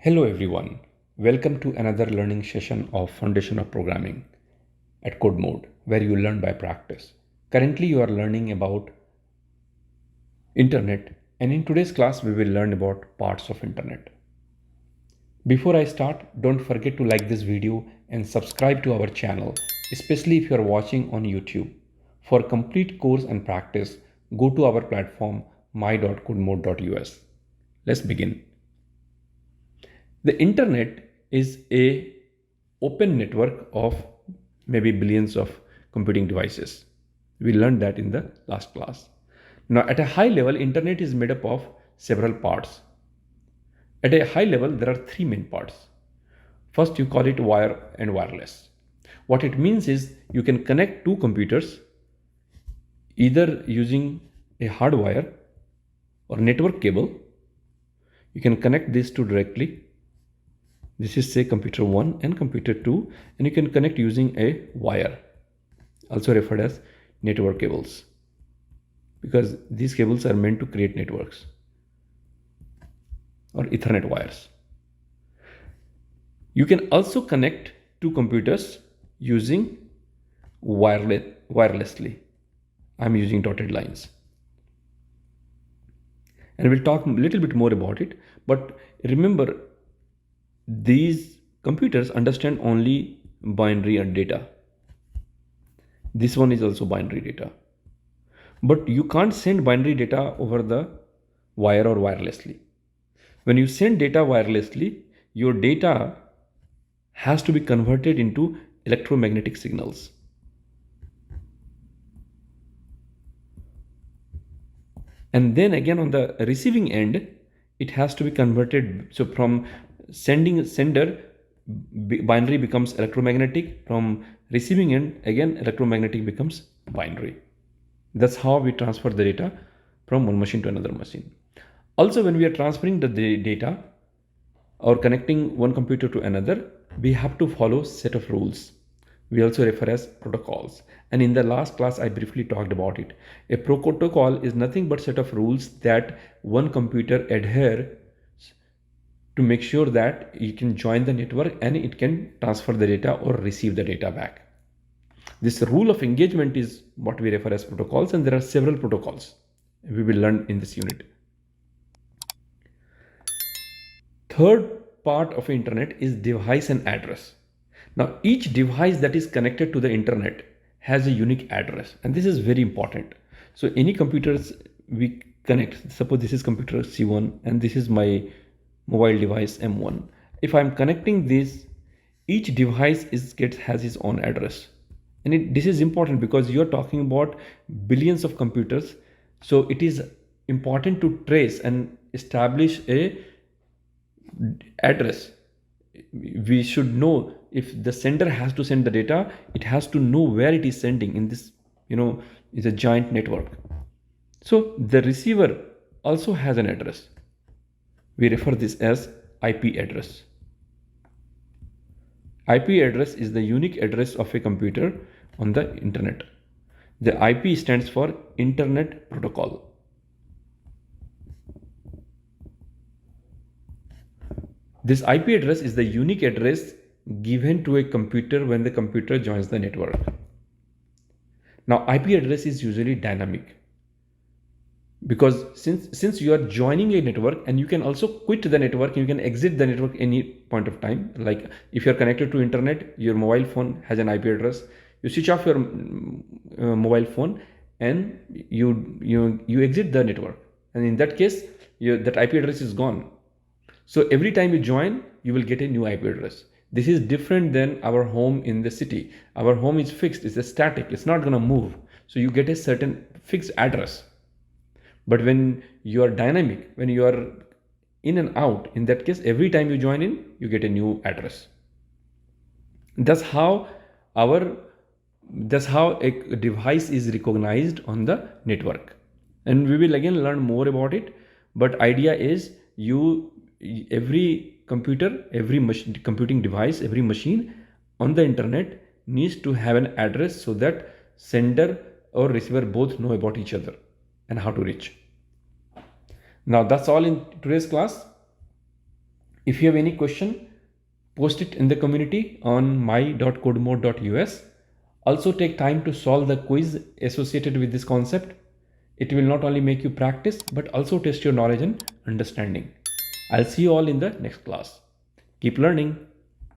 Hello everyone, welcome to another learning session of Foundation of Programming at CodeMode, where you learn by practice. Currently you are learning about internet, and in today's class we will learn about parts of internet. Before I start, don't forget to like this video and subscribe to our channel, especially if you are watching on YouTube. For complete course and practice, go to our platform my.codemode.us. Let's begin. The internet is a open network of maybe billions of computing devices. We learned that in the last class. Now at a high level, internet is made up of several parts. At a high level, there are three main parts. First, you call it wire and wireless. What it means is you can connect two computers either using a hard wire or network cable. You can connect these two directly. This is say computer 1 and computer 2, and you can connect using a wire, also referred as network cables, because these cables are meant to create networks, or Ethernet wires. You can also connect two computers using wirelessly. I'm using dotted lines. And we'll talk a little bit more about it, but remember, these computers understand only binary and data. This one is also binary data. But you can't send binary data over the wire or wirelessly. When you send data wirelessly, your data has to be converted into electromagnetic signals. And then again on the receiving end, it has to be converted. So from sender, binary becomes electromagnetic. From receiving end, again electromagnetic becomes binary. That's how we transfer the data from one machine to another machine. Also, when we are transferring the data or connecting one computer to another, we have to follow set of rules. We also refer as protocols. And in the last class, I briefly talked about it. A protocol is nothing but set of rules that one computer adheres to make sure that it can join the network and it can transfer the data or receive the data back. This rule of engagement is what we refer as protocols, and there are several protocols we will learn in this unit. Third part of internet is device and address. Now each device that is connected to the internet has a unique address, and this is very important. So any computers we connect, suppose this is computer C1 and this is my mobile device M1. If I'm connecting this, each device has its own address. And this is important because you're talking about billions of computers. So it is important to trace and establish a address. We should know if the sender has to send the data, it has to know where it is sending in this, is a giant network. So the receiver also has an address. We refer this as IP address. IP address is the unique address of a computer on the internet. The IP stands for Internet Protocol. This IP address is the unique address given to a computer when the computer joins the network. Now IP address is usually dynamic, because since you are joining a network, and you can also quit the network, you can exit the network any point of time. Like if you're connected to internet, your mobile phone has an IP address, you switch off your mobile phone and you exit the network, and in that case that IP address is gone. So every time you join, you will get a new IP address. This is different than our home in the city. Our home is fixed, it's a static, it's not going to move. So you get a certain fixed address. But when you are dynamic, when you are in and out, in that case, every time you join in, you get a new address. That's how a device is recognized on the network. And we will again learn more about it. But idea is every computer, every computing device, every machine on the internet needs to have an address so that sender or receiver both know about each other and how to reach. Now that's all in today's class. If you have any question, post it in the community on my.codemode.us. Also take time to solve the quiz associated with this concept. It will not only make you practice, but also test your knowledge and understanding. I'll see you all in the next class. Keep learning.